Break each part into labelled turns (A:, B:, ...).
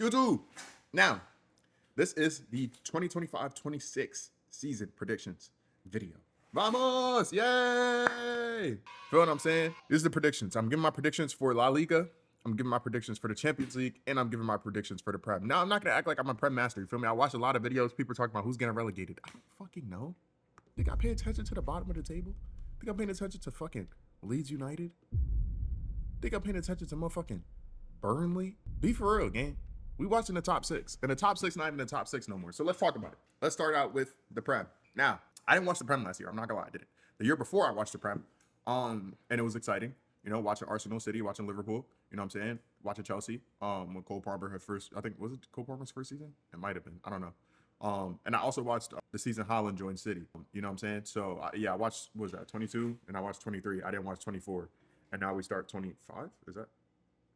A: YouTube. Now, this is the 2025-26 season predictions video. Vamos! Yay! Feel what I'm saying? This is the predictions. I'm giving my predictions for La Liga. I'm giving my predictions for the Champions League, and I'm giving my predictions for the Prem. Now, I'm not gonna act like I'm a Prem master. You feel me? I watch a lot of videos. People talking about who's getting relegated. I don't fucking know. Think I pay attention to the bottom of the table? Think I'm paying attention to fucking Leeds United? Think I'm paying attention to motherfucking Burnley? Be for real, gang. We watching the top six, and the top six not even the top six no more. So let's talk about it. Let's start out with the Prem. Now, I didn't watch the Prem last year. I'm not gonna lie, I didn't. The year before I watched the Prem, and it was exciting. You know, watching Arsenal, City, watching Liverpool. You know what I'm saying? Watching Chelsea. When Cole Palmer had first, I think was it Cole Palmer's first season? It might have been. I don't know. And I also watched the season Haaland joined City. You know what I'm saying? So yeah, I watched, what was that, 22, and I watched 23. I didn't watch 24, and now we start 25. Is that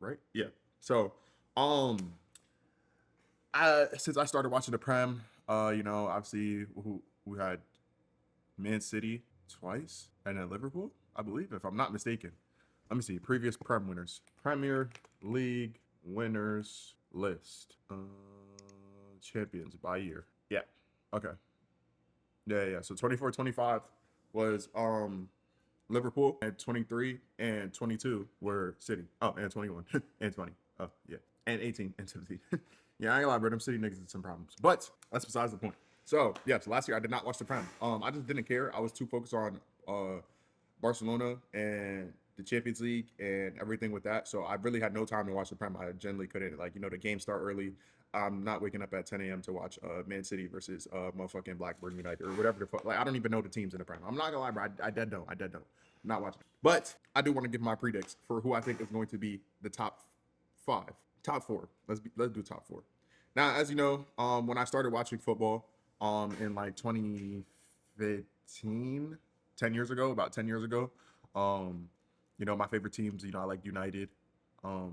A: right? Yeah. So, since I started watching the Prem, you know, obviously we had Man City twice, and then Liverpool, I believe, if I'm not mistaken. Let me see. Previous Prem winners. Premier League winners list. Champions by year. Yeah. Okay. Yeah. So 24-25 was Liverpool, and 23 and 22 were City. Oh, and 21 and 20. Oh, yeah. And 18 and 17. Yeah, I ain't gonna lie, bro. Them City niggas had some problems. But that's besides the point. So, yeah, so last year I did not watch the Prem. I just didn't care. I was too focused on Barcelona and the Champions League and everything with that. So I really had no time to watch the Prem. I generally couldn't. Like, you know, the games start early. I'm not waking up at 10 a.m. to watch Man City versus motherfucking Blackburn United or whatever the fuck. Like, I don't even know the teams in the Prem. I'm not gonna lie, bro. I dead don't. I'm not watching. But I do want to give my predicts for who I think is going to be the top five. Top four. Let's do top four. Now, as you know, when I started watching football, in like 2015, 10 years ago, about 10 years ago, you know, my favorite teams, you know, I like United, I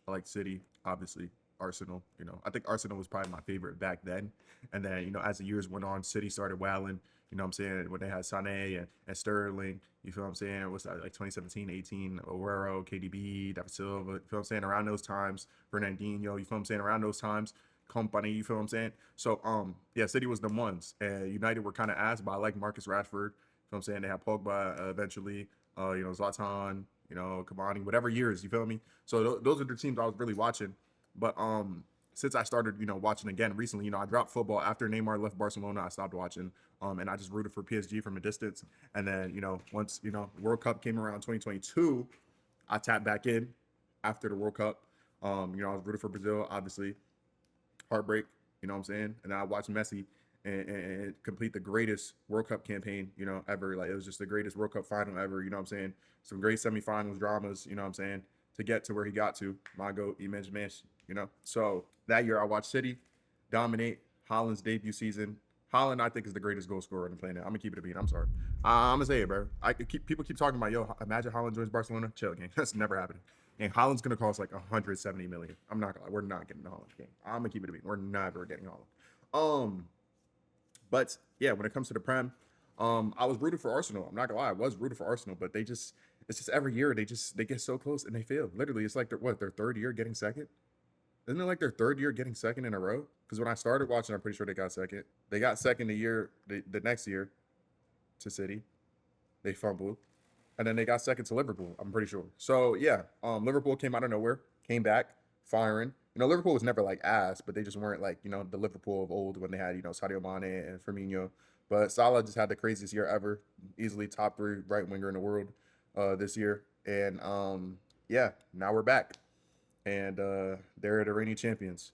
A: like City, obviously, Arsenal, you know. I think Arsenal was probably my favorite back then. And then, you know, as the years went on, City started wailing, you know what I'm saying, when they had Sané and Sterling, you feel what I'm saying? What's that, like 2017, 18, Aguero, KDB, David Silva, you feel what I'm saying? Around those times, Fernandinho, you feel what I'm saying? Around those times, Company, you feel what I'm saying? So, yeah, City was the ones, and United were kind of ass, but I like Marcus Rashford, you feel what I'm saying? They had Pogba eventually, you know, Zlatan, you know, Cavani, whatever years, you feel me? So those are the teams I was really watching. But since I started, you know, watching again recently, you know, I dropped football after Neymar left Barcelona. I stopped watching, and I just rooted for PSG from a distance. And then, you know, once, you know, World Cup came around 2022, I tapped back in after the World Cup. You know, I was rooting for Brazil, obviously. Heartbreak, you know what I'm saying? And then I watched Messi and complete the greatest World Cup campaign, you know, ever. Like, it was just the greatest World Cup final ever, you know what I'm saying? Some great semifinals, dramas, you know what I'm saying? To get to where he got to, my goat, immense man, you know? So that year I watched City dominate Haaland's debut season. Haaland, I think, is the greatest goal scorer on the planet. I'm gonna keep it a beat. I'm sorry. I'm gonna say it, bro. People keep talking about, yo, imagine Haaland joins Barcelona. Chill, gang. That's never happening. And Haaland's gonna cost like 170 million. I'm not gonna lie. We're not getting Haaland, gang. I'm gonna keep it a beat. We're never getting Haaland. But yeah, when it comes to the Prem, I was rooting for Arsenal. I'm not gonna lie, I was rooting for Arsenal, but it's just every year they get so close and they fail. Literally, it's like their third year getting second. Isn't it like their third year getting second in a row? Because when I started watching, I'm pretty sure they got second. They got second the next year to City. They fumbled. And then they got second to Liverpool, I'm pretty sure. So yeah, Liverpool came out of nowhere, came back, firing. You know, Liverpool was never like ass, but they just weren't like, you know, the Liverpool of old when they had, you know, Sadio Mane and Firmino. But Salah just had the craziest year ever, easily top 3 right winger in the world this year. And yeah, now we're back. And they're the reigning champions.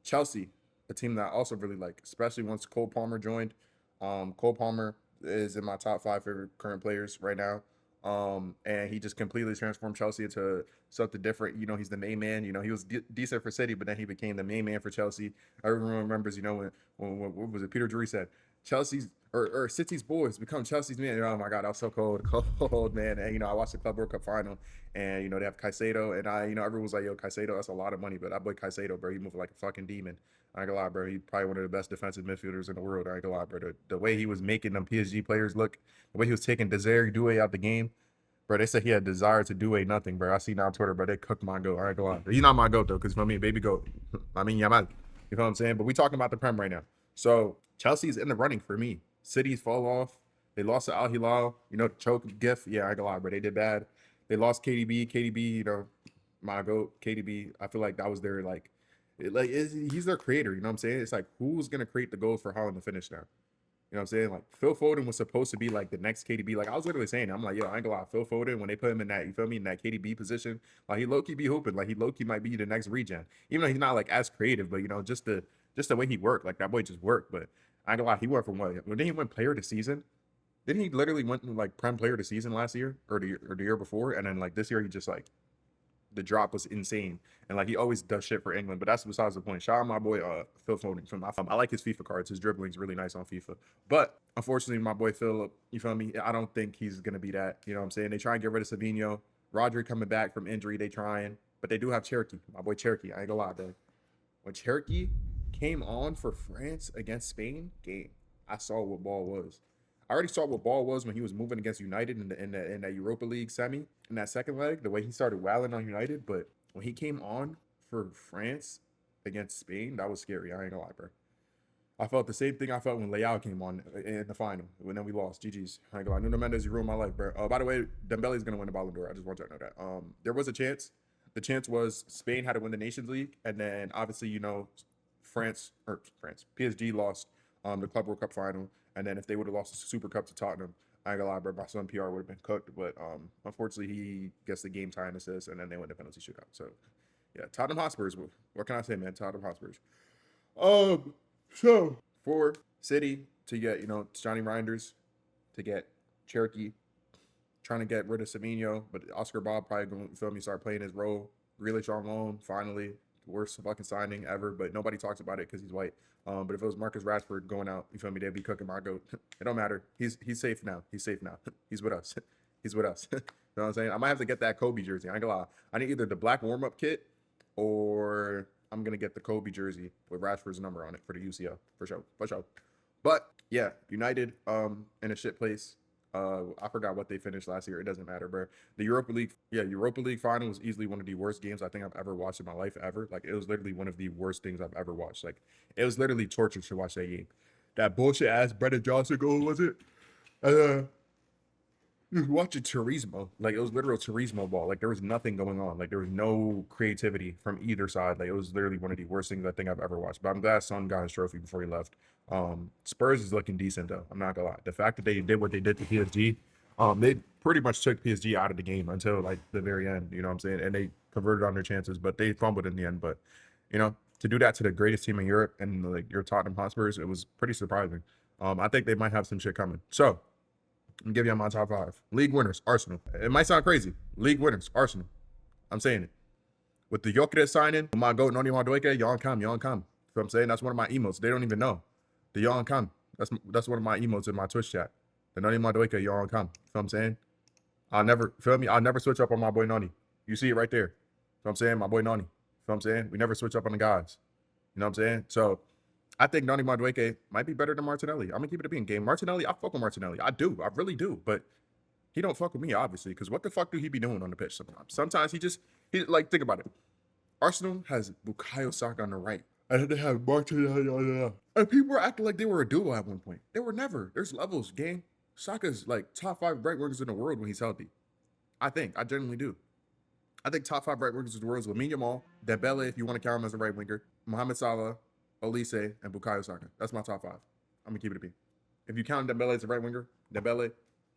A: Chelsea, a team that I also really like, especially once Cole Palmer joined. Cole Palmer is in my top 5 favorite current players right now. And he just completely transformed Chelsea into something different. You know, he's the main man. You know, he was decent for City, but then he became the main man for Chelsea. Everyone remembers, you know, when what was it? Peter Drury said, Chelsea's or City's boys become Chelsea's men. Oh my God, I was so cold, man. And you know, I watched the Club World Cup final, and you know they have Caicedo, and you know, everyone was like, "Yo, Caicedo, that's a lot of money," but that boy Caicedo, bro, he moving like a fucking demon. I ain't gonna lie, bro. He's probably one of the best defensive midfielders in the world. I ain't gonna lie, bro. The way he was making them PSG players look, the way he was taking Desire Doué out the game, Bro, they said he had desire to do a nothing, bro. I see now on Twitter, bro. They cooked my goat. I ain't gonna lie. He's not my goat though, because for me, baby goat. I mean, Yamal. You know what I'm saying? But we talking about the Prem right now. So Chelsea's in the running for me. City's fall off. They lost to Al Hilal. You know, choke gift. Yeah, I ain't gonna lie, bro. They did bad. They lost KDB. KDB, you know, my goat. KDB. I feel like that was their he's their creator. You know what I'm saying? It's like who's gonna create the goals for Holland to finish now? You know what I'm saying? Like Phil Foden was supposed to be like the next KDB. Like I was literally saying, I'm like, yo, I ain't gonna lie. Phil Foden, when they put him in that, you feel me, in that KDB position, like he low key be hooping. Like he low key might be the next regen. Even though he's not like as creative, but you know, just the way he worked, like that boy just worked. But I ain't gonna lie, he went from what? When did he win player of the season? Didn't he literally went like prem player of the season last year or the year before? And then like this year he just like the drop was insane. And like he always does shit for England, but that's besides the point. Shout out my boy Phil Foden from I like his FIFA cards. His dribbling's really nice on FIFA. But unfortunately, my boy Philip, you feel me? I don't think he's gonna be that. You know what I'm saying? They try and get rid of Savinho. Rodri coming back from injury, they trying, but they do have Cherokee. My boy Cherokee. I ain't gonna lie, bro. When Cherokee came on for France against Spain, game, I saw what ball was. I already saw what ball was when he was moving against United in that Europa League semi in that second leg. The way he started wailing on United, but when he came on for France against Spain, that was scary. I ain't gonna lie, bro. I felt the same thing I felt when Leao came on in the final. When then we lost. GG's. I ain't gonna lie. Nuno Mendes, you ruined my life, bro. By the way, Dembele's gonna win the Ballon d'Or. I just want you to know that. There was a chance. The chance was Spain had to win the Nations League, and then obviously you know PSG lost the Club World Cup final, and then if they would have lost the Super Cup to Tottenham, I ain't gonna lie, bro, my son PR would have been cooked. But unfortunately, he gets the game tying assist, and then they win the penalty shootout. So yeah, Tottenham Hotspurs. What can I say, man? Tottenham Hotspurs. So for City to get Johnny Reinders, to get Cherokee, trying to get rid of Savinho, but Oscar Bob probably going to start playing his role. Grealish on loan, finally, the worst fucking signing ever, but nobody talks about it because he's white. But if it was Marcus Rashford going out, you feel me, they'd be cooking my goat. It don't matter. He's safe now. He's safe now. He's with us. He's with us. You know what I'm saying? I might have to get that Kobe jersey. I ain't gonna lie. I need either the black warm-up kit or I'm gonna get the Kobe jersey with Rashford's number on it for the UCL for sure. For sure. But yeah, United in a shit place. I forgot what they finished last year. It doesn't matter, bro. The Europa League final was easily one of the worst games I think I've ever watched in my life ever. Like it was literally one of the worst things I've ever watched. Like it was literally torture to watch that game. That bullshit ass Brendan Johnson goal, was it? You watch it Turismo. Like it was literal Turismo ball. Like there was nothing going on. Like there was no creativity from either side. Like it was literally one of the worst things I think I've ever watched. But I'm glad Son got his trophy before he left. Spurs is looking decent though. I'm not gonna lie. The fact that they did what they did to PSG, they pretty much took PSG out of the game until like the very end. You know what I'm saying? And they converted on their chances, but they fumbled in the end. But to do that to the greatest team in Europe and like your Tottenham Hotspurs, it was pretty surprising. I think they might have some shit coming. So I'm giving you my top 5. League winners, Arsenal. It might sound crazy. League winners, Arsenal. I'm saying it. With the Gyökeres signing, my goat, Noni Madueke, y'all come. You know what I'm saying? That's one of my emotes. They don't even know. The y'all come. That's one of my emotes in my Twitch chat. The Noni Madueke, y'all come. You know what I'm saying? I'll never switch up on my boy Noni. You see it right there. You know what I'm saying? My boy Noni. You know what I'm saying? We never switch up on the guys. You know what I'm saying? So I think Noni Madueke might be better than Martinelli. I'm gonna keep it a being game. Martinelli, I fuck with Martinelli. I do. I really do. But he don't fuck with me, obviously, because what the fuck do he be doing on the pitch sometimes? Sometimes he like, think about it. Arsenal has Bukayo Saka on the right. And they have Martinelli on the left. And people were acting like they were a duo at one point. They were never. There's levels, gang. Saka's like top 5 right wingers in the world when he's healthy. I genuinely do. I think top 5 right wingers in the world is Lamine Yamal, Dembele, if you want to count him as a right winger, Mohamed Salah, Olise, and Bukayo Saka. That's my top 5. I'm gonna keep it a beat. If you count Dembele as a right winger, Dembele,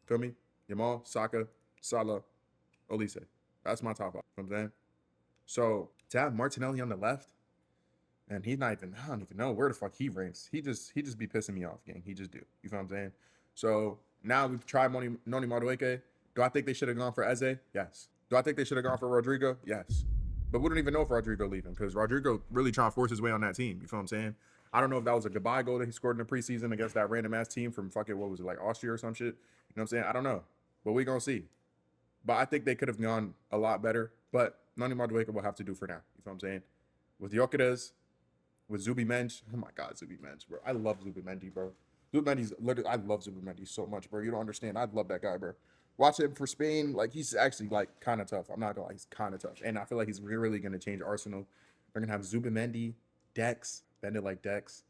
A: feel me? Yamal, Saka, Salah, Olise. That's my top 5. You know what I'm saying? So to have Martinelli on the left, and I don't even know where the fuck he ranks. He just be pissing me off, gang. He just do. You feel what I'm saying? So now we've tried Noni Madueke. Do I think they should have gone for Eze? Yes. Do I think they should have gone for Rodrigo? Yes. But we don't even know if Rodrigo leaving because Rodrigo really trying to force his way on that team. You feel what I'm saying? I don't know if that was a goodbye goal that he scored in the preseason against that random ass team from fucking, what was it, like Austria or some shit? You know what I'm saying? I don't know. But we gonna see. But I think they could have gone a lot better. But Noni Madueke will have to do for now. You feel what I'm saying? With Gyökeres, with Zubimendi. Oh my God, Zubimendi, bro. I love Zubimendi, bro. I love Zubimendi so much, bro. You don't understand. I love that guy, bro. Watching him for Spain, like he's actually like kind of tough. I'm not gonna lie, he's kind of tough, and I feel like he's really gonna change Arsenal. They're gonna have Zubamendi, Dex, bend it like Dex,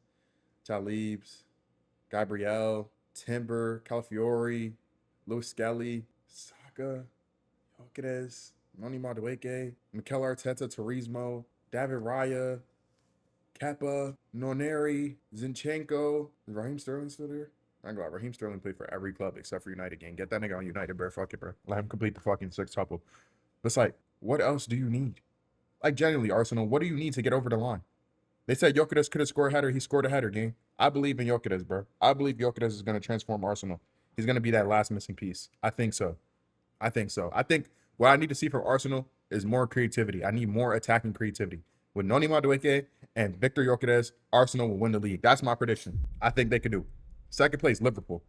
A: Talibs, Gabriel, Timber, Calafiori, Luis Skelly, Saka, Jokeres, Noni Madueke, Mikel Arteta, Turismo, David Raya, Kappa, Noneri, Zinchenko. Is Raheem Sterling still there? I ain't gonna lie, Raheem Sterling played for every club except for United gang. Get that nigga on United, bro. Fuck it, bro. Let him complete the fucking six tuple. But it's like, what else do you need? Like, genuinely, Arsenal, what do you need to get over the line? They said Jokeres could have scored a header. He scored a header, gang. I believe in Jokeres, bro. I believe Jokeres is going to transform Arsenal. He's going to be that last missing piece. I think so. I think so. I think what I need to see from Arsenal is more creativity. I need more attacking creativity. With Noni Madueke and Victor Jokeres, Arsenal will win the league. That's my prediction. I think they could do. Second place, Liverpool.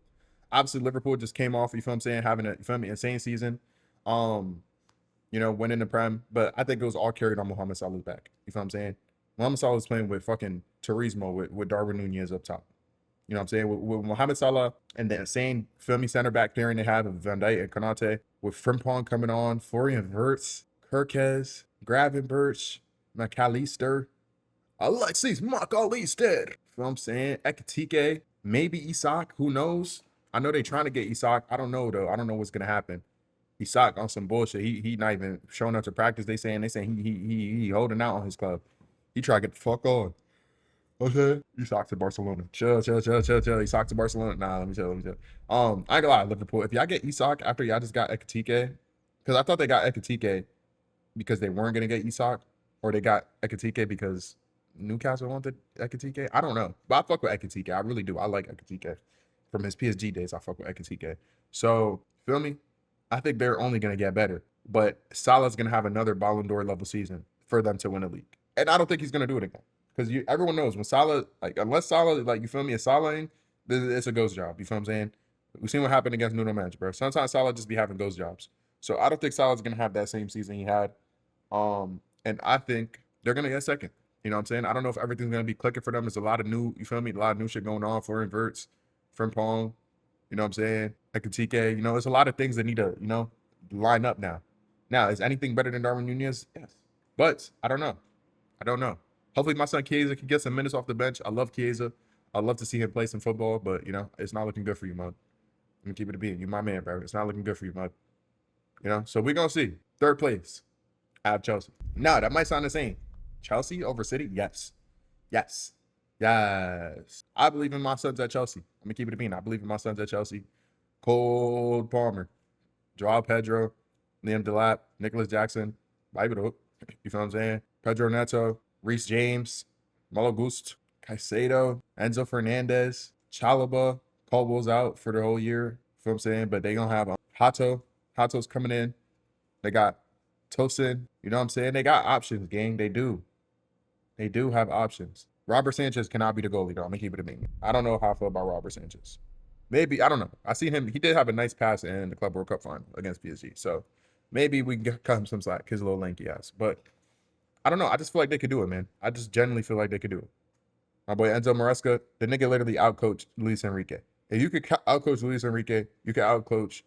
A: Obviously, Liverpool just came off, you feel what I'm saying, having a, you feel me, insane season. Winning the Prem. But I think it was all carried on Mohamed Salah's back. You feel what I'm saying? Mohamed Salah is playing with fucking Turismo with Darwin Nunez up top. You know what I'm saying? With Mohamed Salah and the insane filmy center back pairing they have of Van Dijk and Konate, with Frimpong coming on, Florian Wirtz, Kirkes, Gravenberch, McAllister, Alexis McAllister. You know what I'm saying? Ekitike, maybe Isak, who knows? I know they're trying to get Isak. I don't know though. I don't know what's gonna happen. Isak on some bullshit. He not even showing up to practice. They saying he holding out on his club. He try to get the fuck on. Okay. Isak to Barcelona. Chill. Isak to Barcelona. Nah, let me chill. I ain't gonna lie, Liverpool. If y'all get Isak after y'all just got Ekitike, because I thought they got Ekitike because they weren't gonna get Isak, or they got Ekitike because Newcastle wanted Ekitike. I don't know. But I fuck with Ekitike. I really do. I like Ekitike. From his PSG days, I fuck with Ekitike. So, feel me? I think they're only going to get better. But Salah's going to have another Ballon d'Or level season for them to win a league. And I don't think he's going to do it again. Because everyone knows when Salah, like, unless Salah, like, you feel me, is Salahing, it's a ghost job. You feel what I'm saying? We've seen what happened against Nuno Mendes, bro. Sometimes Salah just be having ghost jobs. So I don't think Salah's going to have that same season he had. And I think they're going to get second. You know what I'm saying? I don't know if everything's going to be clicking for them. There's a lot of new, you feel me? A lot of new shit going on. Florian Wirtz, Frimpong, you know what I'm saying? Ekitike, there's a lot of things that need to, line up now. Now, is anything better than Darwin Nunez? Yes. But I don't know. Hopefully my son Chiesa can get some minutes off the bench. I love Chiesa. I'd love to see him play some football, but, it's not looking good for you, Mud. Let me keep it a beat. You my man, bro. It's not looking good for you, Mud. So we're going to see. Third place. I have Chelsea. Now, that might sound the same. Chelsea over City? Yes. I believe in my sons at Chelsea. I'm going to keep it a bean. I believe in my sons at Chelsea. Cole Palmer, Joao Pedro, Liam Delap, Nicholas Jackson, Bible, you feel what I'm saying? Pedro Neto, Reece James, Malo Gust, Caicedo, Enzo Fernandez, Chalaba, Caldwell's out for the whole year. You feel what I'm saying? But they going to have Hato. Hato's coming in. They got Tosin. You know what I'm saying? They got options, gang. They do. They do have options. Robert Sanchez cannot be the goalie, though. I'm going to keep it a bean. I don't know how I feel about Robert Sanchez. Maybe, I don't know. I see him. He did have a nice pass in the Club World Cup final against PSG. So maybe we can cut him some slack, his little lanky ass. But I don't know. I just feel like they could do it, man. I just genuinely feel like they could do it. My boy Enzo Maresca, the nigga literally outcoached Luis Enrique. If you could outcoach Luis Enrique, you could outcoach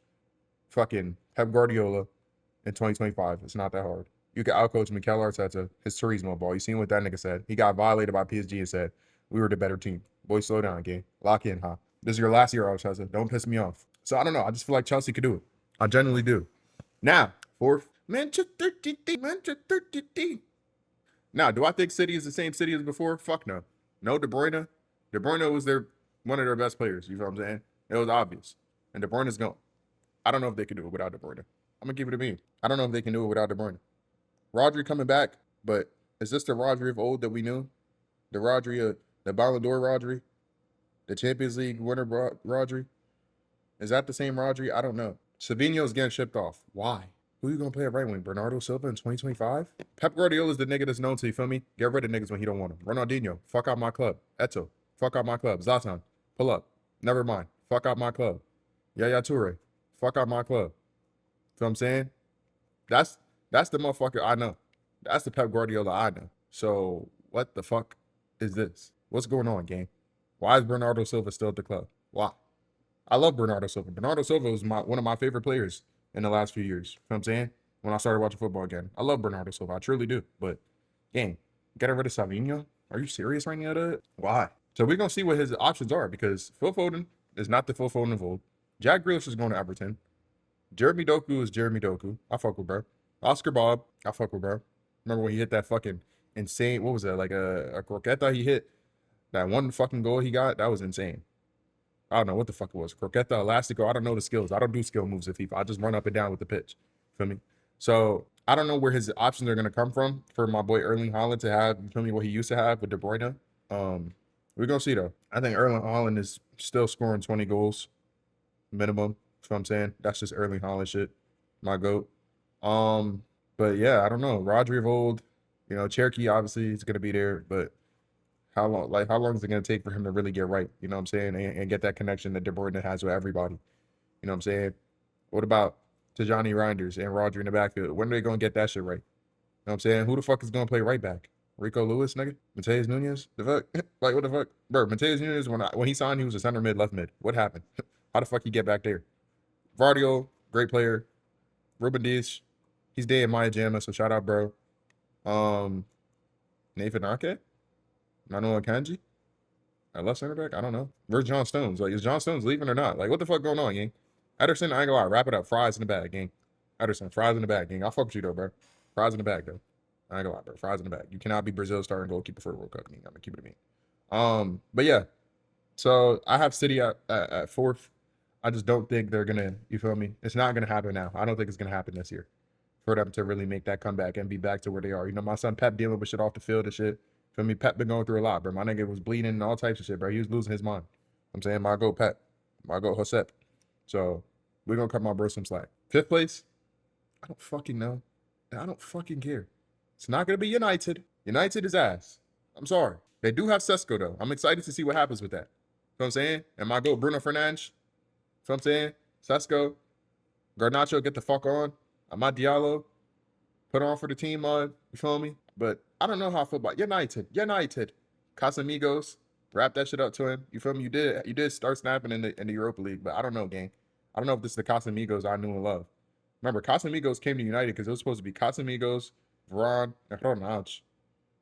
A: fucking Pep Guardiola in 2025. It's not that hard. You could outcoach Mikel Arteta, his Turismo ball. You seen what that nigga said. He got violated by PSG and said, we were the better team. Boy, slow down, gang. Lock in, huh? This is your last year, Chelsea. Don't piss me off. So I don't know. I just feel like Chelsea could do it. I genuinely do. Now, fourth, Manchester City. Now, do I think City is the same City as before? Fuck no. No, De Bruyne. De Bruyne was one of their best players. You know what I'm saying? It was obvious. And De Bruyne is gone. I don't know if they can do it without De Bruyne. I'm going to give it a me. I don't know if they can do it without De Bruyne. Rodri coming back, but is this the Rodri of old that we knew? The Rodri, the Ballon d'Or Rodri? The Champions League winner Rodri? Is that the same Rodri? I don't know. Savinho's getting shipped off. Why? Who you going to play at right wing? Bernardo Silva in 2025? Pep Guardiola is the nigga that's known to, you feel me? Get rid of niggas when he don't want them. Ronaldinho, fuck out my club. Eto, fuck out my club. Zlatan, pull up. Never mind. Fuck out my club. Yaya Toure, fuck out my club. Feel what I'm saying? That's the motherfucker I know. That's the Pep Guardiola I know. So what the fuck is this? What's going on, gang? Why is Bernardo Silva still at the club? Why? I love Bernardo Silva. Bernardo Silva was one of my favorite players in the last few years. You know what I'm saying? When I started watching football again. I love Bernardo Silva. I truly do. But, gang, get rid of Savinho? Are you serious right now, dude? Why? So we're going to see what his options are because Phil Foden is not the Phil Foden of old. Jack Grealish is going to Everton. Jeremy Doku is Jeremy Doku. I fuck with bro. Oscar Bob, I fuck with bro. Remember when he hit that fucking insane, what was that? Like a croqueta he hit? That one fucking goal he got? That was insane. I don't know what the fuck it was. Croqueta, Elastico. I don't know the skills. I don't do skill moves at FIFA. I just run up and down with the pitch. Feel me? So I don't know where his options are gonna come from for my boy Erling Haaland to have, you feel me, what he used to have with De Bruyne. We're gonna see though. I think Erling Haaland is still scoring 20 goals minimum. That's what I'm saying. That's just Erling Haaland shit. My goat. But yeah, I don't know. Rodri of old, you know, Cherokee obviously is gonna be there, but how long is it gonna take for him to really get right? You know what I'm saying? And get that connection that De Bruyne has with everybody. You know what I'm saying? What about Tijani Reinders and Rodri in the backfield? When are they gonna get that shit right? You know what I'm saying? Who the fuck is gonna play right back? Rico Lewis, nigga? Mateus Nunes? The fuck? Like, what the fuck? Bro, Mateus Nunes, when he signed, he was a center mid, left mid. What happened? How the fuck he get back there? Vardio, great player. Ruben Dias, he's dead in Maya Jama, so shout out, bro. Nathan Ake? Nano Akanji? At left center back? I don't know. Where's John Stones? Like, is John Stones leaving or not? Like, what the fuck going on, gang? Ederson, I ain't gonna lie. Wrap it up. Fries in the bag, gang. Ederson, fries in the bag, gang. I'll fuck with you, though, bro. Fries in the bag, though. I ain't gonna lie, bro. Fries in the bag. You cannot be Brazil's starting goalkeeper for the World Cup, gang. I'm gonna keep it to me. But yeah. So I have City at fourth. I just don't think they're gonna, you feel me? It's not gonna happen now. I don't think it's gonna happen this year for them to really make that comeback and be back to where they are. You know, my son Pep dealing with shit off the field and shit. Feel me? Pep been going through a lot, bro. My nigga was bleeding and all types of shit, bro. He was losing his mind. I'm saying my go Pep, my go Josep. So we're gonna cut my bro some slack. Fifth place, I don't fucking know. I don't fucking care. It's not gonna be United. United is ass. I'm sorry. They do have Sesko though. I'm excited to see what happens with that. You know what I'm saying? And my go Bruno Fernandes. You know what I'm saying? Sesko, Garnacho, get the fuck on. Amad Diallo, put on for the team, you feel me? But I don't know how I feel about United. Casamigos, wrap that shit up to him. You feel me? You did start snapping in the Europa League, but I don't know, gang. I don't know if this is the Casamigos I knew and love. Remember, Casamigos came to United because it was supposed to be Casamigos, Varane, and Ronaldo.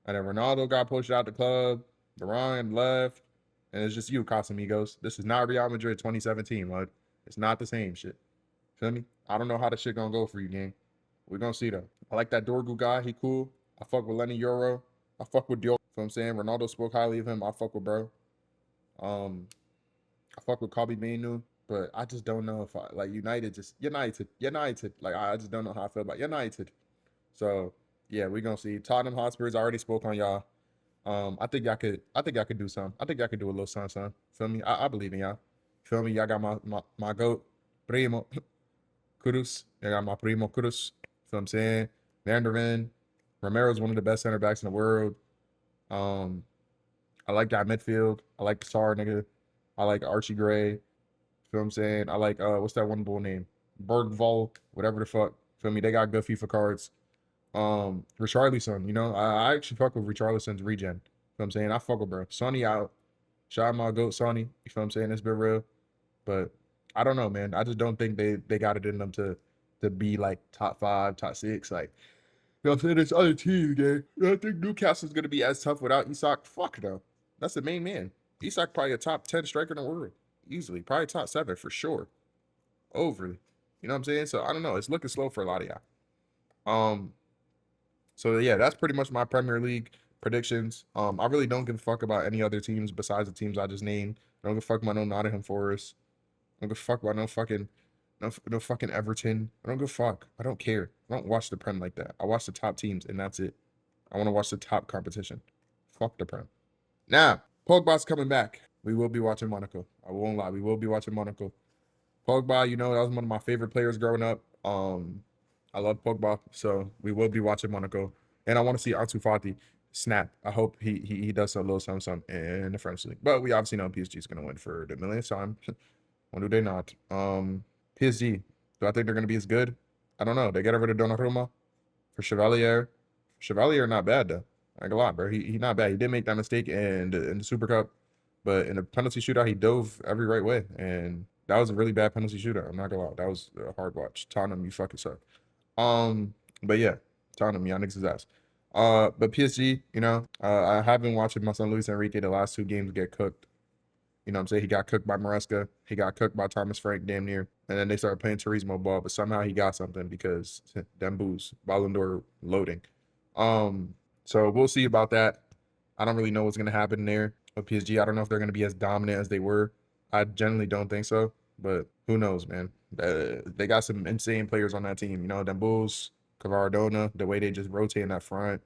A: And then Ronaldo got pushed out the club. Varane left. And it's just you, Casamigos. This is not Real Madrid 2017, bud. It's not the same shit. Feel me? I don't know how this shit gonna go for you, gang. We're gonna see though. I like that Dorgu guy. He cool. I fuck with Lenny Euro. I fuck with Diop. You know what I'm saying? Ronaldo spoke highly of him. I fuck with bro. I fuck with Kobe Mainu. But I just don't know if I like United. Like I just don't know how I feel about United. So yeah, we're gonna see. Tottenham Hotspurs. I already spoke on y'all. I think y'all could do something. I think y'all could do a little something. Feel me? I believe in y'all. Feel me? Y'all got my goat, Primo Kudus. Y'all got my Primo Kudus. Feel what I'm saying? Van der Ven. Romero's one of the best center backs in the world. I like that midfield. I like Sar, nigga. I like Archie Gray. Feel what I'm saying? I like what's that one bull name? Bergvall, whatever the fuck. Feel me? They got good FIFA cards. Richarlison, you know, I actually fuck with Richarlison's regen. You know what I'm saying? I fuck with bro. Sonny out. Shout out my goat Sonny. You feel what I'm saying? It's been real. But I don't know, man. I just don't think they got it in them to be like top 5, top 6. Like, you know what I'm saying? There's other teams, gang. I think Newcastle's gonna be as tough without Isak. Fuck though. That's the main man. Isak probably a top 10 striker in the world. Easily. Probably top 7 for sure. Overly. You know what I'm saying? So I don't know. It's looking slow for a lot of y'all. So yeah, that's pretty much my Premier League predictions. I really don't give a fuck about any other teams besides the teams I just named. I don't give a fuck about no Nottingham Forest. I don't give a fuck about no fucking Everton. I don't give a fuck. I don't care. I don't watch the Prem like that. I watch the top teams and that's it. I want to watch the top competition. Fuck the Prem. Now, Pogba's coming back. We will be watching Monaco. I won't lie. We will be watching Monaco. Pogba, you know, that was one of my favorite players growing up. I love Pogba, so we will be watching Monaco. And I want to see Ansu Fati snap. I hope he does a little something in the French league. But we obviously know PSG is going to win for the millionth time. When do they not? PSG, do I think they're going to be as good? I don't know. They got rid of Donnarumma for Chevalier. Chevalier not bad, though. I ain't gonna lie, bro. He not bad. He did make that mistake in the Super Cup. But in the penalty shootout, he dove every right way. And That was a really bad penalty shootout. I'm not gonna lie. That was a hard watch. Tottenham, you fucking suck. But yeah, Tottenham, y'all niggas is ass. But PSG, I have been watching my son Luis Enrique the last two games get cooked. You know what I'm saying? He got cooked by Maresca. He got cooked by Thomas Frank damn near. And then they started playing Turismo ball, but somehow he got something because them boos, Ballon d'Or loading. So we'll see about that. I don't really know what's gonna happen there with PSG. I don't know if they're gonna be as dominant as they were. I generally don't think so, but who knows, man? They got some insane players on that team. Them Bulls, Cavaradona, the way they just rotate in that front,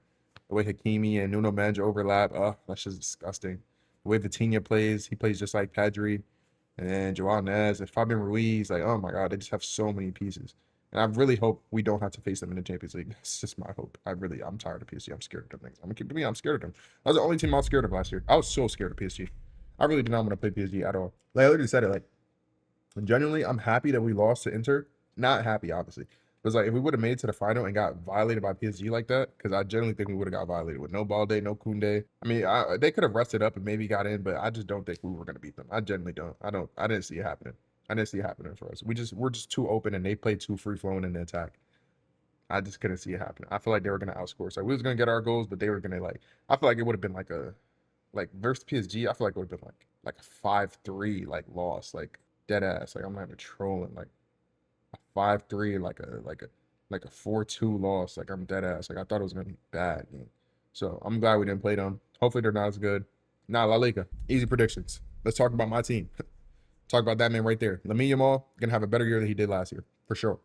A: the way Hakimi and Nuno Mendes overlap. That's just disgusting. The way Vitinha plays, he plays just like Pedri, and then Joao Neves and Fabian Ruiz. Like, oh my God, they just have so many pieces. And I really hope we don't have to face them in the Champions League. That's just my hope. I'm tired of PSG. I'm scared of them things. I'm gonna keep it me. I'm scared of them. That was the only team I was scared of last year. I was so scared of PSG. I really did not want to play PSG at all. Like I literally said it. Like, genuinely, I'm happy that we lost to Inter. Not happy, obviously. But it's like if we would have made it to the final and got violated by PSG like that, because I generally think we would have got violated with no Balde, no Kunde. I mean, they could have rested up and maybe got in, but I just don't think we were gonna beat them. I genuinely don't. I didn't see it happening. I didn't see it happening for us. We're just too open and they played too free flowing in the attack. I just couldn't see it happening. I feel like they were gonna outscore us. Like we was gonna get our goals, but they were gonna I feel like it would have been like versus PSG. I feel like it would have been like a 5-3 like loss, like dead ass. Like I'm not even trolling. Like a 5-3, like a 4-2 loss. Like I'm dead ass. Like I thought it was gonna be bad. Man. So I'm glad we didn't play them. Hopefully they're not as good. Nah, La Liga. Easy predictions. Let's talk about my team. Talk about that man right there. Lamine Yamal gonna have a better year than he did last year, for sure.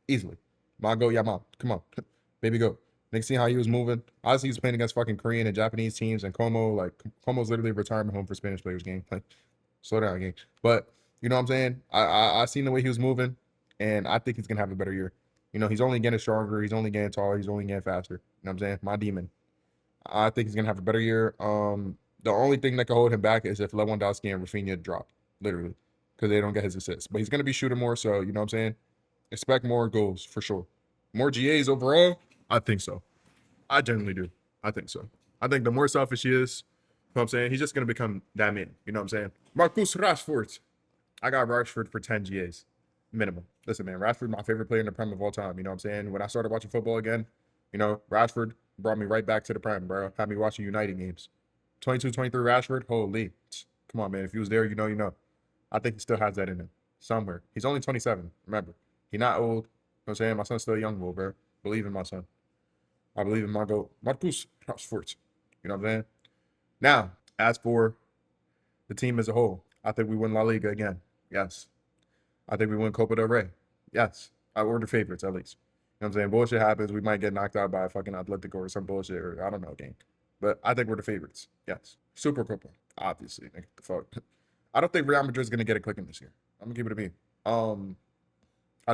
A: Easily. Go Yamal. Come on. Baby go. Nigga, see how he was moving. Obviously, he was playing against fucking Korean and Japanese teams, and Como's literally a retirement home for Spanish players game. Like, slow down, game. But you know what I'm saying? I seen the way he was moving, and I think he's gonna have a better year. He's only getting stronger, he's only getting taller, he's only getting faster. You know what I'm saying? My demon. I think he's gonna have a better year. The only thing that can hold him back is if Lewandowski and Rafinha drop, literally, because they don't get his assists. But he's gonna be shooting more, so you know what I'm saying? Expect more goals for sure. More GAs overall? I think so. I genuinely do. I think so. I think the more selfish he is, you know what I'm saying, he's just gonna become that man. You know what I'm saying? Marcus Rashford. I got Rashford for 10 GAs. Minimum. Listen, man, Rashford, my favorite player in the Prem of all time. You know what I'm saying? When I started watching football again, Rashford brought me right back to the Prem, bro. Had me watching United games. 22, 23 Rashford, holy. Come on, man. If he was there, you know. I think he still has that in him somewhere. He's only 27, remember. He's not old. You know what I'm saying? My son's still a young bull, bro. Believe in my son. I believe in my goat. Marcus Rashford. You know what I'm saying? Now, as for the team as a whole, I think we win La Liga again. Yes. I think we win Copa del Rey. Yes. I order favorites, at least. You know what I'm saying? Bullshit happens. We might get knocked out by a fucking Atletico or some bullshit, or I don't know, gang. But I think we're the favorites. Yes. Super Copa. Obviously. Nigga, the fuck. I don't think Real Madrid's going to get it clicking this year. I'm going to give it to me. I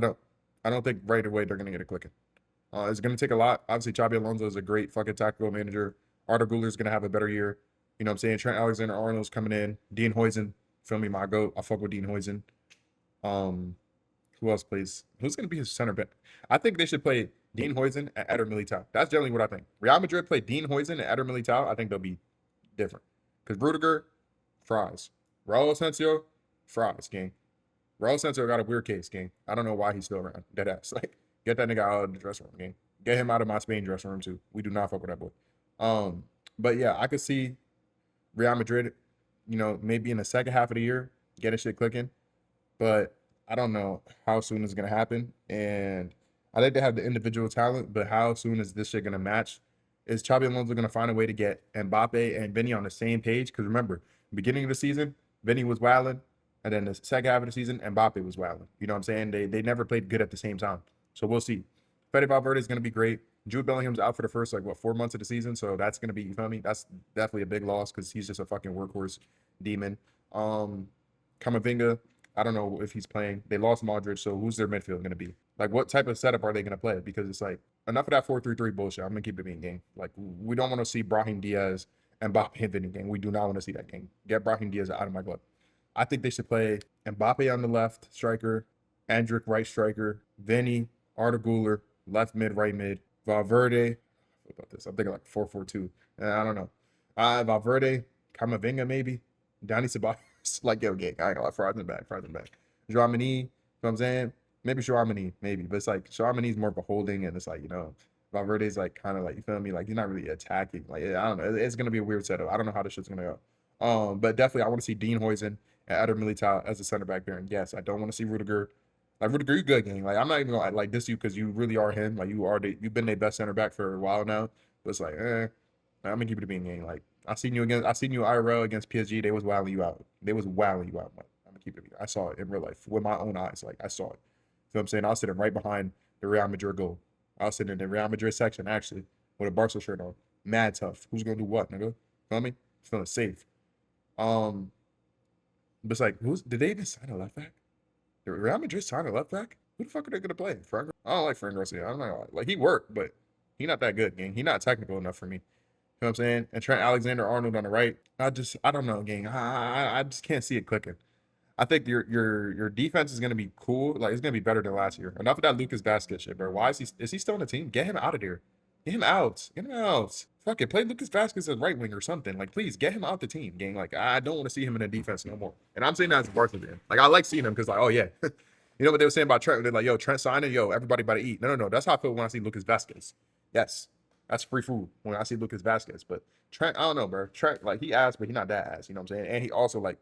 A: don't think right away they're going to get it clicking. It's going to take a lot. Obviously, Xabi Alonso is a great fucking tactical manager. Arda Güler's going to have a better year. You know what I'm saying? Trent Alexander-Arnold's coming in. Dean Huijsen. Feel me, my goat. I fuck with Dean Huijsen. Who else plays? Who's going to be his center back? I think they should play Dean Huijsen and Eder Militao. That's generally what I think. Real Madrid play Dean Huijsen and Eder Militao. I think they'll be different. Because Rudiger, fries. Raul Asensio, fries, gang. Raul Asensio got a weird case, gang. I don't know why he's still around. Dead ass. Like, get that nigga out of the dressing room, gang. Get him out of my Spain dressing room, too. We do not fuck with that boy. But yeah, I could see Real Madrid, maybe in the second half of the year, getting shit clicking. But I don't know how soon it's going to happen. And I think they have the individual talent, but how soon is this shit going to match? Is Xabi Alonso going to find a way to get Mbappe and Vinny on the same page? Because remember, beginning of the season, Vinny was wilding. And then the second half of the season, Mbappe was wilding. You know what I'm saying? They never played good at the same time. So we'll see. Fede Valverde is going to be great. Jude Bellingham's out for the first, 4 months of the season. So that's going to be, you feel me? That's definitely a big loss because he's just a fucking workhorse demon. Camavinga, I don't know if he's playing. They lost Modric, so who's their midfield going to be? Like, what type of setup are they going to play? Because it's like, enough of that 4-3-3 bullshit. I'm going to keep it being game. Like, we don't want to see Brahim Diaz and Mbappe and Vinny game. We do not want to see that game. Get Brahim Diaz out of my glove. I think they should play Mbappe on the left striker, Endrick right striker, Vinny, Arda Güler, left mid, right mid, Valverde. What about this? I'm thinking like 4-4-2. I don't know. Valverde, Camavinga maybe, Dani Ceballos. Like, yo, gang. I ain't gonna lie. Fries in the back. Dramini, you know what I'm saying? Maybe Chouamani, maybe, but it's like Chouamani's more of a holding, and it's like, Valverde's like kind of like, you feel me? Like he's not really attacking. Like I don't know. It's gonna be a weird setup. I don't know how this shit's gonna go. But definitely I want to see Dean Huijsen and Eder Militao as a center back there. And yes, I don't want to see Rudiger. Like Rudiger, you good gang. Like I'm not even gonna like diss you because you really are him. Like you've been their best center back for a while now. But it's like, I'm gonna keep it a being gang. Like I seen you IRL against PSG. They was wilding you out. They was wilding you out. Like, I'm gonna keep it. I saw it in real life with my own eyes. Like I saw it. You know what I'm saying? I was sitting right behind the Real Madrid goal. I was sitting in the Real Madrid section actually with a Barca shirt on. Mad tough. Who's gonna do what, nigga? Feel me? Feeling safe. Um, but it's like, did they even sign a left back? Did Real Madrid sign a left back? Who the fuck are they gonna play? I don't like Fran Garcia. I'm not gonna lie. Like he worked, but he not that good, gang. He not technical enough for me. You know what I'm saying? And Trent Alexander-Arnold on the right. I don't know, gang. I just can't see it clicking. I think your defense is gonna be cool. Like it's gonna be better than last year. Enough of that Lucas Vazquez shit, bro. Why is he still on the team? Get him out of there. Get him out. Get him out. Fuck it. Play Lucas Vazquez as right wing or something. Like please get him out the team, gang. Like I don't want to see him in the defense no more. And I'm saying that as a Barca fan. Like I like seeing him because like oh yeah, you know what they were saying about Trent? They're like yo Trent signing, yo everybody about to eat. No. That's how I feel when I see Lucas Vazquez. Yes, that's free food when I see Lucas Vazquez. But Trent, I don't know, bro. Trent like he ass, but he not that ass. You know what I'm saying? And he also like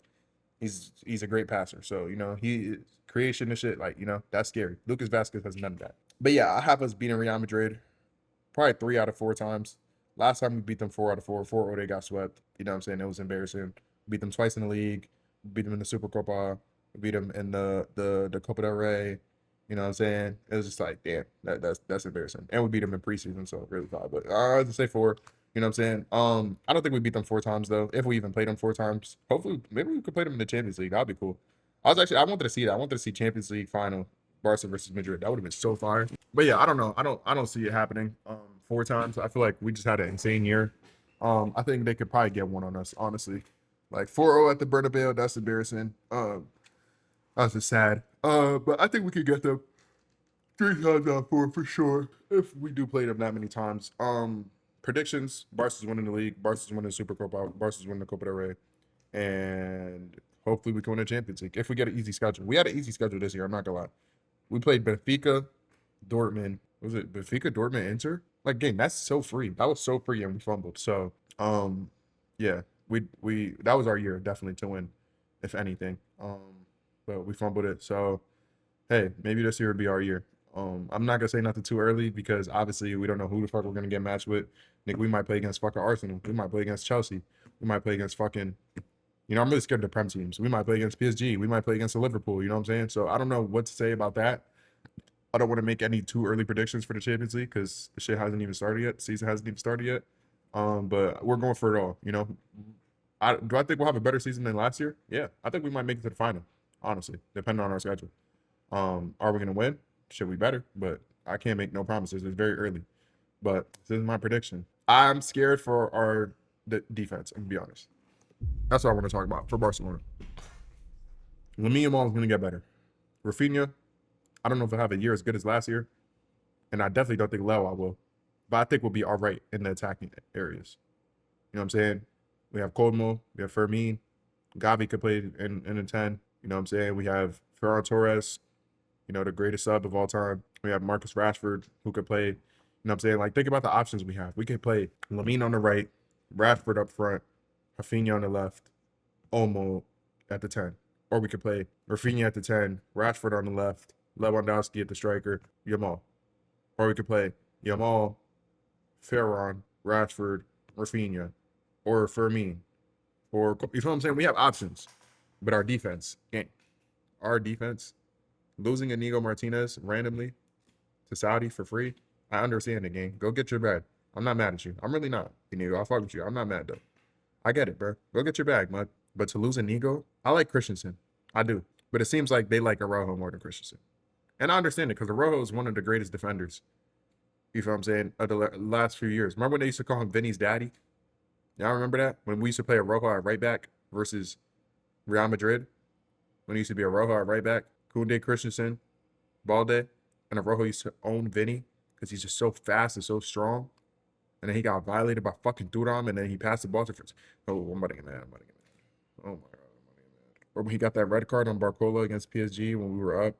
A: he's a great passer. So, he creation and shit, like, that's scary. Lucas Vazquez has none of that. But yeah, I have us beating Real Madrid probably 3 out of 4 times. Last time we beat them 4 out of 4. 4-0 they got swept. You know what I'm saying? It was embarrassing. We beat them twice in the league. We beat them in the Super Copa. We beat them in the Copa del Rey. You know what I'm saying? It was just like, damn, that's embarrassing. And we beat them in preseason, so really 5. But I just say 4. You know what I'm saying? I don't think we beat them 4 times though. If we even played them 4 times, hopefully maybe we could play them in the Champions League. That'd be cool. I wanted to see that. I wanted to see Champions League final, Barca versus Madrid. That would have been so fire. But yeah, I don't know. I don't see it happening. 4 times. I feel like we just had an insane year. I think they could probably get one on us, honestly. Like 4-0 at the Bernabeu, that's embarrassing. That's just sad. But I think we could get them 3 times out of 4 for sure if we do play them that many times. Predictions: Barca's winning the league. Barca's winning the Super Copa. Barca's winning the Copa del Rey, and hopefully we can win the Champions League if we get an easy schedule. We had an easy schedule this year. I'm not gonna lie. We played Benfica, Dortmund. Was it Benfica, Dortmund, Inter? Like game, that's so free. That was so free, and we fumbled. So, yeah, we that was our year definitely to win, if anything. But we fumbled it. So, hey, maybe this year would be our year. I'm not gonna say nothing too early because obviously we don't know who the fuck we're gonna get matched with. Nick, we might play against fucking Arsenal. We might play against Chelsea. We might play against fucking. I'm really scared of the Prem teams. We might play against PSG. We might play against Liverpool. You know what I'm saying? So I don't know what to say about that. I don't want to make any too early predictions for the Champions League because the shit hasn't even started yet. The season hasn't even started yet. But we're going for it all. Do I think we'll have a better season than last year? Yeah, I think we might make it to the final. Honestly, depending on our schedule. Are we gonna win? Should we better? But I can't make no promises. It's very early. But this is my prediction. I'm scared for our defense. I'm gonna be honest. That's what I want to talk about for Barcelona. Lamine Yamal is gonna get better. Rafinha, I don't know if he'll have a year as good as last year, and I definitely don't think Lewa will. But I think we'll be all right in the attacking areas. You know what I'm saying? We have Colmo, we have Fermin, Gavi could play in a 10. You know what I'm saying? We have Ferran Torres, the greatest sub of all time. We have Marcus Rashford, who could play. You know what I'm saying? Like, think about the options we have. We could play Lamine on the right, Rashford up front, Rafinha on the left, Olmo at the 10. Or we could play Rafinha at the 10, Rashford on the left, Lewandowski at the striker, Yamal. Or we could play Yamal, Ferran, Rashford, Rafinha, or Fermin. Or, you know what I'm saying? We have options. But our defense, losing Inigo Martinez randomly to Saudi for free, I understand the game. Go get your bag. I'm not mad at you. I'm really not, Inigo. I'll fuck with you. I'm not mad, though. I get it, bro. Go get your bag, mud. But to lose Inigo, I like Christensen. I do. But it seems like they like Araujo more than Christensen. And I understand it because Araujo is one of the greatest defenders, you feel what I'm saying, of the last few years. Remember when they used to call him Vinny's daddy? Y'all remember that? When we used to play Araujo at right back versus Real Madrid? When he used to be Araujo at right back, Koundé, Christensen, Balde, and Araujo used to own Vinny because he's just so fast and so strong. And then he got violated by fucking Thuram, and then he passed the ball to Fritz. Oh, I'm about to get mad. Oh, my God. or when he got that red card on Barcola against PSG when we were up,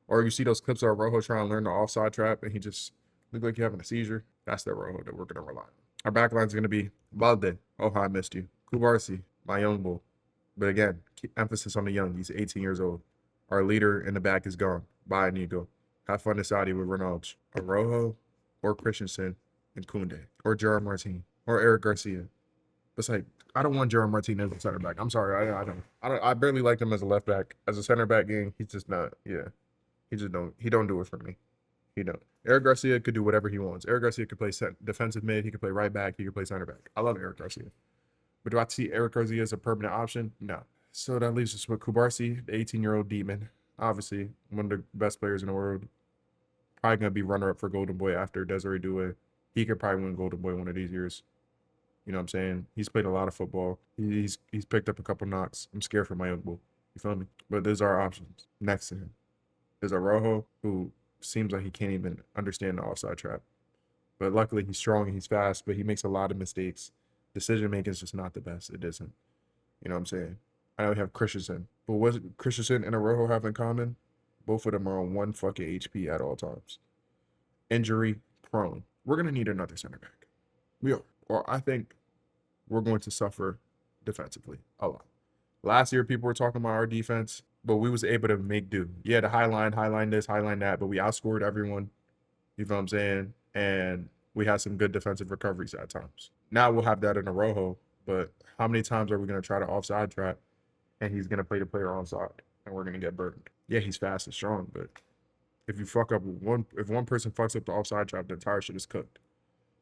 A: or you see those clips of Rojo trying to learn the offside trap and he just looked like he's having a seizure. That's the Rojo that we're going to rely on. Our backline is going to be Balde. Oh, I missed you. Kubarsi, my young bull. But again, keep emphasis on the young. He's 18 years old. Our leader in the back is gone. Bye, Nico. Have fun this Saudi with Ronaldo. Rojo or Christensen and Koundé or Gerard Martin or Eric Garcia. It's like, I don't want Gerard Martin as a center back. I'm sorry. I don't. I barely liked him as a left back. As a center back game, he's just not. Yeah. He don't do it for me. He don't. Eric Garcia could do whatever he wants. Eric Garcia could play defensive mid. He could play right back. He could play center back. I love Eric Garcia. But do I see Eric Garcia as a permanent option? No. So that leaves us with Kubarsi, the 18-year-old demon. Obviously, one of the best players in the world. Probably going to be runner-up for Golden Boy after Desiree Doué. He could probably win Golden Boy one of these years. You know what I'm saying? He's played a lot of football. He's picked up a couple knocks. I'm scared for my young bull. You feel me? But those are our options. Next to him is Araujo, who seems like he can't even understand the offside trap. But luckily, he's strong and he's fast, but he makes a lot of mistakes. Decision making is just not the best. It isn't. You know what I'm saying? I know we have Christensen, but what Christensen and Araujo have in common? Both of them are on one fucking HP at all times. Injury prone. We're going to need another center back. We are. Or I think we're going to suffer defensively a lot. Last year, people were talking about our defense, but we was able to make do. Yeah, the highline this, highline that, but we outscored everyone. You know what I'm saying? And we had some good defensive recoveries at times. Now we'll have that in Araujo, but how many times are we going to try to offside trap and he's going to play the player onside and we're going to get burdened? Yeah, he's fast and strong, but if you fuck up if one person fucks up the offside trap, the entire shit is cooked.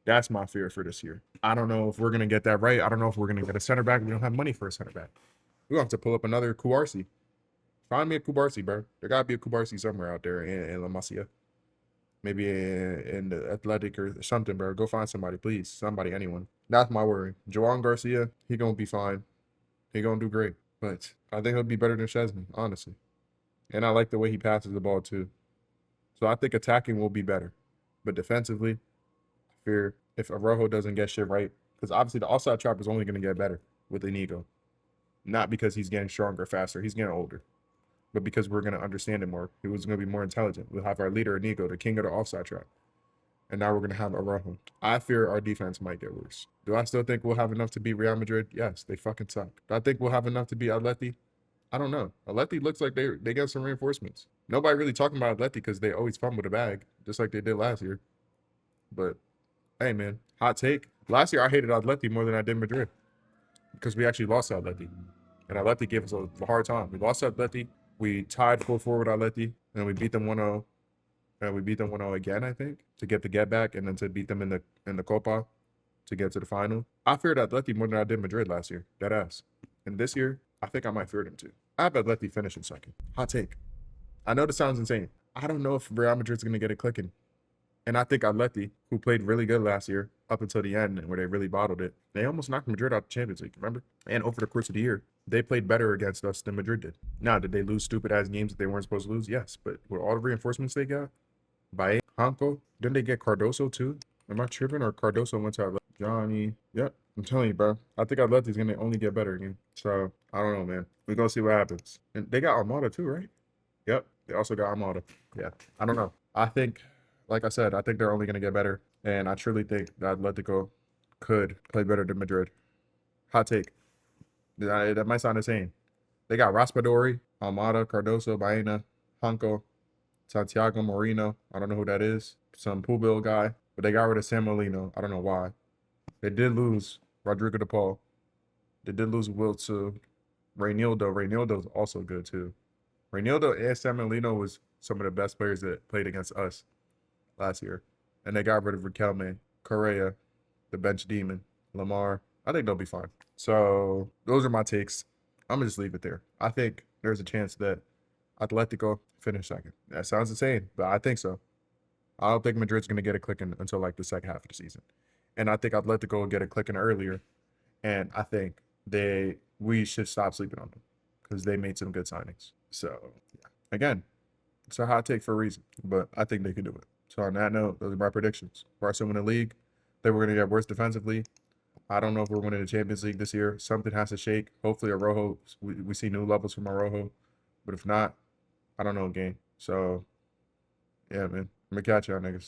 A: That's my fear for this year. I don't know if we're going to get that right. I don't know if we're going to get a center back. We don't have money for a center back. We're going to have to pull up another Kubarsi. Find me a Kubarsi, bro. There got to be a Kubarsi somewhere out there in La Masia. Maybe in the Athletic or something, bro. Go find somebody, please. Somebody, anyone. That's my worry. Joan Garcia, he going to be fine. He going to do great. But I think he'll be better than Chesney, honestly. And I like the way he passes the ball, too. So I think attacking will be better. But defensively, I fear if Araujo doesn't get shit right, because obviously the offside trap is only going to get better with Inigo. Not because he's getting stronger, faster. He's getting older. But because we're going to understand it more. He was going to be more intelligent. We'll have our leader, Inigo, the king of the offside trap. And now we're going to have Araujo. I fear our defense might get worse. Do I still think we'll have enough to beat Real Madrid? Yes, they fucking suck. Do I think we'll have enough to beat Atleti? I don't know. Atleti looks like they got some reinforcements. Nobody really talking about Atleti because they always fumble the bag, just like they did last year. But, hey, man, hot take. Last year, I hated Atleti more than I did Madrid because we actually lost to Atleti. And Atleti gave us a hard time. We lost to Atleti. We tied 4-4 with Atleti, and we beat them 1-0. And we beat them 1-0 again, I think, to get the get back and then to beat them in the Copa to get to the final. I feared Atleti more than I did Madrid last year. Dead ass. And this year, I think I might fear them too. I have Atleti finishing second. Hot take. I know this sounds insane. I don't know if Real Madrid's going to get it clicking. And I think Atleti, who played really good last year up until the end where they really bottled it, they almost knocked Madrid out the Champions League, remember? And over the course of the year, they played better against us than Madrid did. Now, did they lose stupid-ass games that they weren't supposed to lose? Yes. But with all the reinforcements they got, Bae, Hanko, didn't they get Cardoso too? Am I tripping? Or Cardoso went to Atleti? Johnny. Yep. I'm telling you, bro. I think Atleti's going to only get better again. So, I don't know, man. We're going to see what happens. And they got Armada too, right? Yep. They also got Armada. Yeah. I don't know. I think, like I said, I think they're only going to get better. And I truly think that Atletico could play better than Madrid. Hot take. That might sound insane. They got Raspadori, Almada, Cardoso, Baena, Hanko, Santiago Moreno. I don't know who that is. Some Pubil guy. But they got rid of San Molino. I don't know why. They did lose Rodrigo de Paul. They did lose Will to Reynaldo. Reynaldo's also good too. Reynaldo and San Molino was some of the best players that played against us last year. And they got rid of Riquelme, Correa, the bench demon, Lamar. I think they'll be fine. So those are my takes. I'm going to just leave it there. I think there's a chance that Atletico finish second. That sounds insane, but I think so. I don't think Madrid's going to get it clicking until like the second half of the season. And I think Atletico will get it clicking earlier. And I think we should stop sleeping on them because they made some good signings. So, yeah. Again, it's a hot take for a reason, but I think they can do it. So on that note, those are my predictions. Barca win the league. They were going to get worse defensively. I don't know if we're winning the Champions League this year. Something has to shake. Hopefully, Arojo, we see new levels from Arojo. But if not, I don't know, gang. So, yeah, man. I'm going to catch y'all niggas.